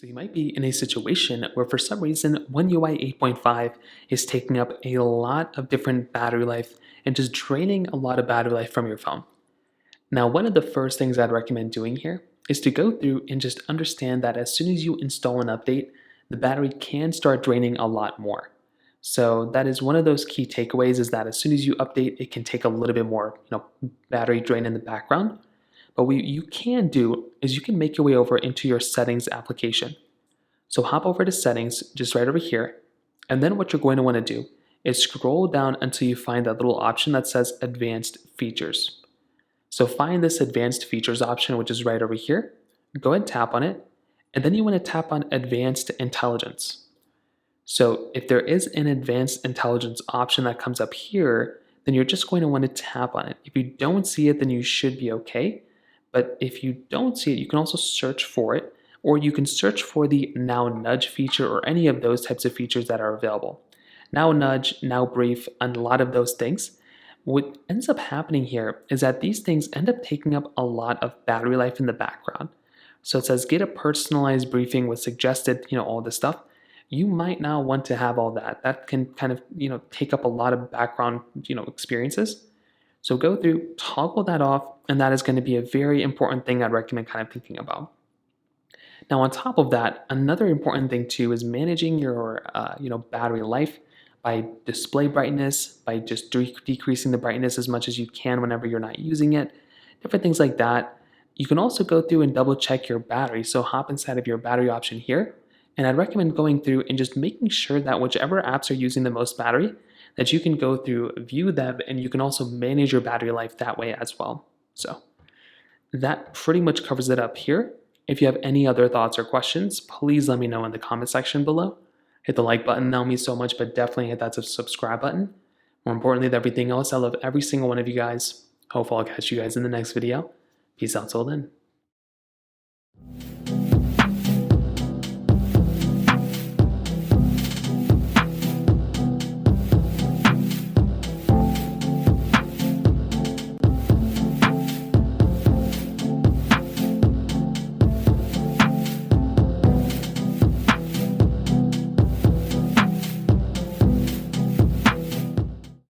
So you might be in a situation where for some reason One UI 8.5 is taking up a lot of different battery life and just draining a lot of battery life from your phone. Now, one of the first things I'd recommend doing here is to go through and just understand that as soon as you install an update, the battery can start draining a lot more. So that is one of those key takeaways is that as soon as you update, it can take a little bit more, battery drain in the background. But what you can do is you can make your way over into your settings application. So hop over to settings just right over here. And then what you're going to want to do is scroll down until you find that little option that says advanced features. So find this advanced features option, which is right over here. Go ahead and tap on it. And then you want to tap on advanced intelligence. So if there is an advanced intelligence option that comes up here, then you're just going to want to tap on it. If you don't see it, then you should be okay. But if you don't see it, you can also search for it, or you can search for the Now Nudge feature or any of those types of features that are available. Now Nudge, Now Brief, and a lot of those things. What ends up happening here is that these things end up taking up a lot of battery life in the background. So it says get a personalized briefing with suggested, all this stuff. You might now want to have all that. That can kind of, take up a lot of background, experiences. So go through, toggle that off, and that is going to be a very important thing I'd recommend kind of thinking about. Now, on top of that, another important thing too is managing your, battery life by display brightness, by just decreasing the brightness as much as you can whenever you're not using it, different things like that. You can also go through and double check your battery. So hop inside of your battery option here, and I'd recommend going through and just making sure that whichever apps are using the most battery, that you can go through, view them, and you can also manage your battery life that way as well. So that pretty much covers it up here. If you have any other thoughts or questions, please let me know in the comment section below. Hit the like button, that'll mean so much, but definitely hit that subscribe button. More importantly than everything else, I love every single one of you guys. Hopefully I'll catch you guys in the next video. Peace out till then.